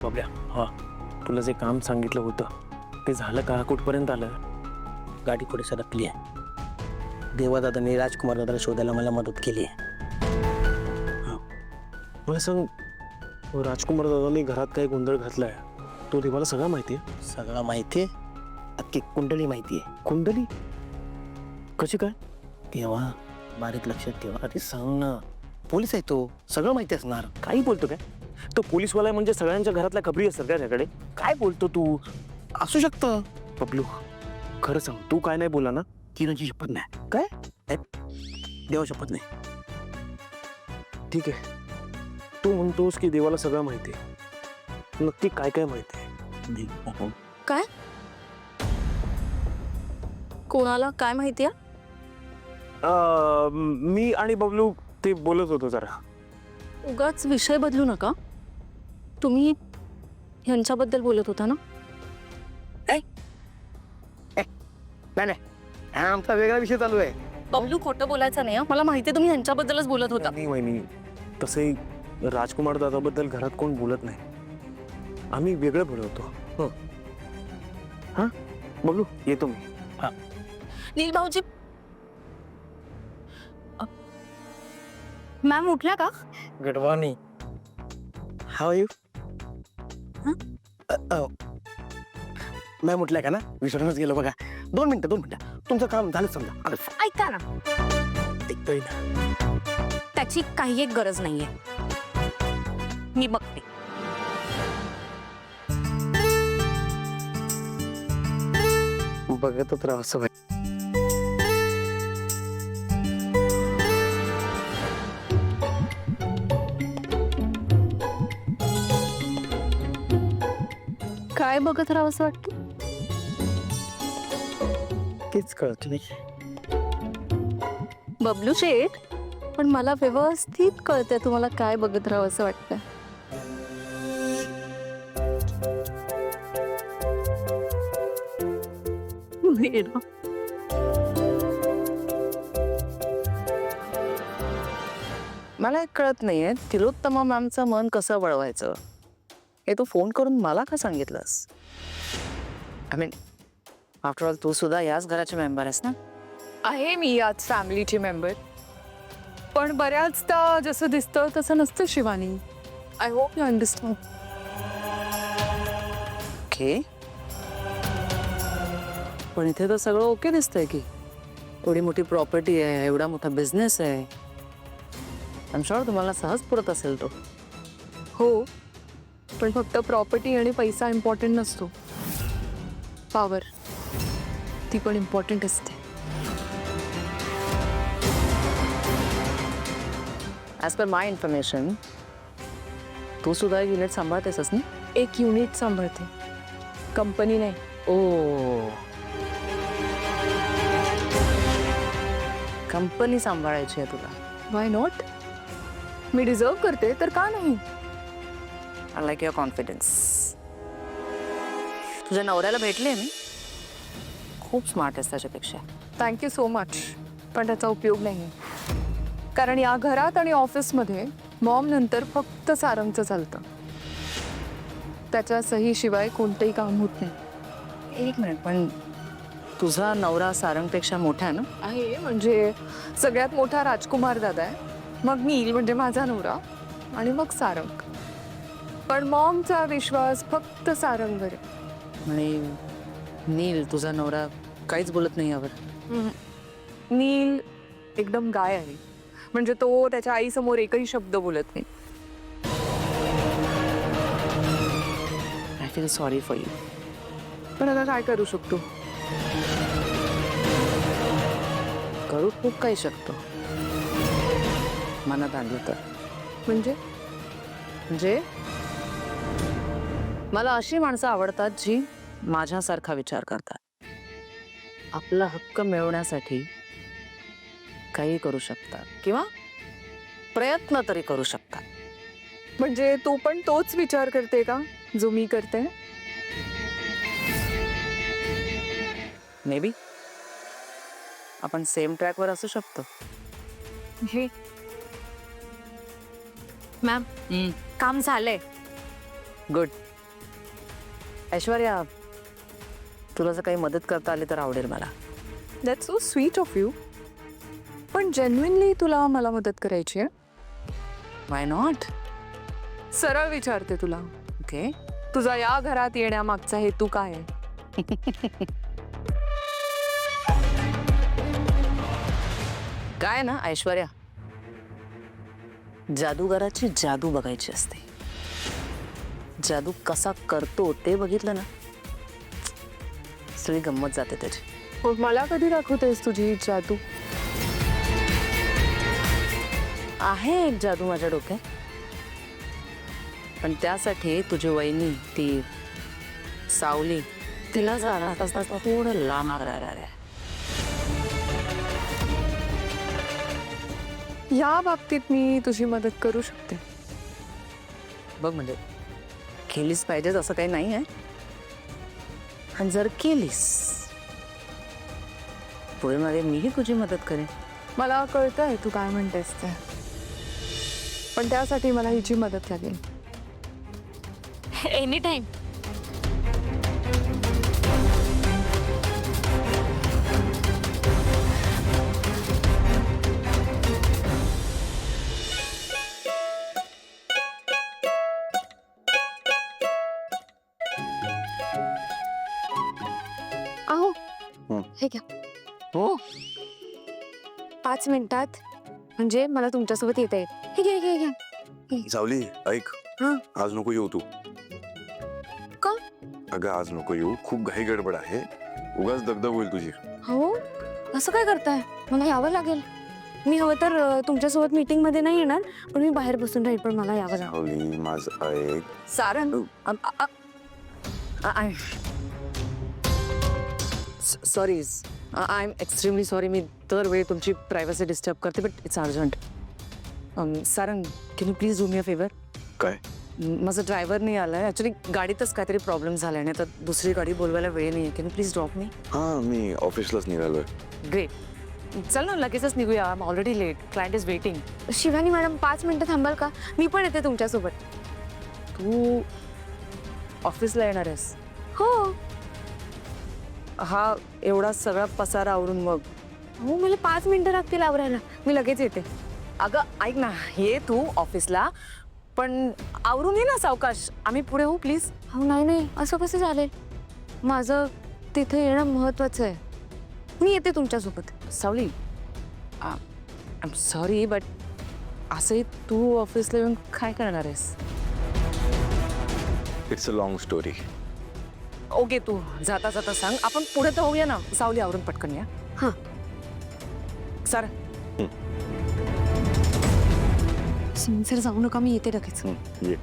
बाबड्या, हा तुला जे काम सांगितलं होतं ते झालं का? कुठपर्यंत आलं? गाडी पुढे सरकली आहे. देवादादांनी राजकुमार दादाला शोधायला मला मदत केली आहे. मला सांग, राजकुमार दादांनी घरात काय गोंधळ घातलाय तो देवाला सगळं माहिती आहे? सगळं माहिती आहे, अख्खी कुंडली माहिती आहे. कुंडली कशी काय? तेव्हा बारीक लक्षात ठेवा. अरे सांग ना, पोलीस आहे तो, सगळं माहिती असणार. काही बोलतो काय? तो पोलीसवाला आहे म्हणजे सगळ्यांच्या घरातल्या खबरी असतात का त्याकडे? काय बोलतो तू? असू शकतं. बबलू, खरं सांग, तू काय नाही बोला ना? तिनची शपथ नाही. काय? देवा शपथ नाही. ठीक आहे, तू म्हणतोस की देवाला सगळं माहिती आहे. नक्की काय काय माहिती आहे? काय? कोणाला काय माहितीये? मी आणि बबलू ते बोलत होतो जरा. उगाच विषय बदलू नका. तुम्ही ह्यांच्याबद्दल बोलत होता ना? नाही, हा आमचा वेगळा विषय चालू आहे. बबलू, खोटं बोलायचं नाही हं. मला माहिती आहे तुम्ही ह्यांच्याबद्दलच बोलत होता. नाही वहिनी, तसंही राजकुमार दादाबद्दल घरात कोण बोलत नाही. आम्ही वेगळं बोलवतो. हा बबलू, येतो मी. नील भाऊजी, मॅम उठल्या का? Good morning. How you? Ma'am उठल्या का ना? विसरूनच गेलो बघा. 2 मिनिटं. तुमचं काम झालं समजा. ऐका ना, ऐकतोय ना. त्याची काही एक गरज नाहीये. मी बघते. बघतच राहा असं. काय बघत राहावं असं वाटतं? तेच कळत नाही. बबलू शेठ, पण मला व्यवस्थित कळतंय तुम्हाला काय बघत राहावं असं वाटतं. मला एक कळत नाहीये, तिलोत्तमा मॅमचं मन कसं वळवायचं हे तू फोन करून मला का सांगितलंस? आय मीन, आफ्टर ऑल तू सुद्धा याच घराचे मेंबर आहेस ना? आहे मी याच फॅमिलीची मेंबर, पण बऱ्याचदा जसं दिसतं तसं नसतं Shivani. I hope you understand. Okay, पण इथे तर सगळं ओके दिसतंय की. एवढी मोठी प्रॉपर्टी आहे, एवढा मोठा बिझनेस आहे. आय एम शुअर तुम्हाला सहज पुरत असेल तो. हो, पण फक्त प्रॉपर्टी आणि पैसा इम्पॉर्टंट नसतो. पॉवर ती पण इम्पॉर्टंट असते. ॲज पर माय इन्फॉर्मेशन तू सुद्धा एक युनिट सांभाळतेसच ना? एक युनिट सांभाळते, कंपनी नाही. ओ, कंपनी सांभाळायची आहे तुला. Why not? मी डिझर्व करते तर का नाही? I like your confidence. तुझ्या नवऱ्याला भेटले मी, खूप स्मार्ट आहेस त्याच्यापेक्षा. थँक्यू सो मच, पण त्याचा उपयोग नाही. कारण या घरात आणि ऑफिसमध्ये मॉम नंतर फक्त सारंगचं चालतं. त्याच्या सहीशिवाय कोणतंही काम होत नाही. एक मिनिट, पण तुझा नवरा सारंगपेक्षा मोठा आहे ना? आहे, म्हणजे सगळ्यात मोठा राजकुमार दादा आहे, मग नील म्हणजे माझा नवरा, आणि मग सारंग. पण मॉमचा विश्वास फक्त सारंगवर आहे. आणि नील तुझा नवरा काहीच बोलत नाही यावर? नील एकदम गाय आहे, म्हणजे तो त्याच्या आईसमोर एकही शब्द बोलत नाही. I feel sorry for you. पण आता काय करू शकतो? करू खूप काही शकतो, मनात आणलं तर. म्हणजे मला अशी माणसं आवडतात जी माझ्यासारखा विचार करतात. आपला हक्क मिळवण्यासाठी काही करू शकतात किंवा प्रयत्न तरी करू शकतात. म्हणजे तू पण तोच विचार करते का जो मी करते? मे बी आपण सेम ट्रॅकवर असू शकतो. हे मॅम, काम झालंय. गुड. ऐश्वर्या, तुला जर काही मदत करता आली तर आवडेल मला. That's so sweet of you. पण जेन्युइनली तुला मला मदत करायची आहे. Why not? सरळ विचारते तुला, ओके. तुझा या घरात येण्यामागचा हेतू काय आहे? काय ना ऐश्वर्या, जादूगाराची जादू बघायची असते. जादू कसा करतो ते बघितलं ना, सगळी गंमत जाते त्याची. मग मला कधी दाखवतेस तुझी ही जादू? आहे एक जादू माझ्या डोक्यात, पण त्यासाठी तुझी वहिनी ती सावली, तिला जाणार थोडं लांब राहणार आहे. या बाबतीत मी तुझी मदत करू शकते. बघ म्हणजे केलीच पाहिजेच असं काही नाही आहे, आणि जर केलीस पुढे मध्ये मीही तुझी मदत करेन. मला कळतंय तू काय म्हणतेस ते, पण त्यासाठी मला हिची मदत लागेल. Any time. अहो हं. हे घ्या. हो 5 मिनिटात म्हणजे मला तुमच्यासोबत येता येईल. हे घ्या घ्या घ्या. सावली ऐक, हा. आज नको येऊ तू. का? अगं आज नको येऊ, खूप घाई गडबड आहे. उगाच दगदग होईल तुझी. हो असं काय करताय? मला यावं लागेल. मी हवं तर तुमच्यासोबत मीटिंग मध्ये नाही येणार, पण मी बाहेर बसून राहील, पण मला यावं लागेल. सावली माझं ऐक. Sarang, sorry, I am extremely sorry. मी दरवेळी तुमची प्रायव्हसी डिस्टर्ब करते, but it's urgent. Sarang, can you please do me a favour? काय? माझा ड्रायव्हर नाही आलाय ॲक्च्युली, गाडीतच काहीतरी प्रॉब्लेम झाला नाही तर दुसरी गाडी बोलवायला वेळ नाही आहे. Can you please drop me? हा मी ऑफिसलाच निघालोय. ग्रेट. चल ना लगेचच निघूया. I am already late. Client is waiting. Shivani madam 5 मिनिटं थांबाल का? मी पण येते तुमच्यासोबत. तू ऑफिसला येणार आहेस? हो हा एवढा सगळा पसारा आवरून मग? हो मला 5 मिनिटं लागतील आवरायला. मी लगेच येते. अगं ऐक ना, ये तू ऑफिसला, पण आवरून ये ना सावकाश. आम्ही पुढे होऊ प्लीज. हो नाही नाही असं कसं चालेल? माझं तिथे येणं महत्वाचं आहे. मी येते तुमच्यासोबत. सावली, आय एम सॉरी बट असंही तू ऑफिसला येऊन काय करणार आहेस? It's a long story. Okay, तू जाता जाता सांग. आपण पुढे तर होऊया ना. सावली आवरून पटकन या. हां. सर सिन्सिअर जाऊ नका, मी येते लगेच. ये.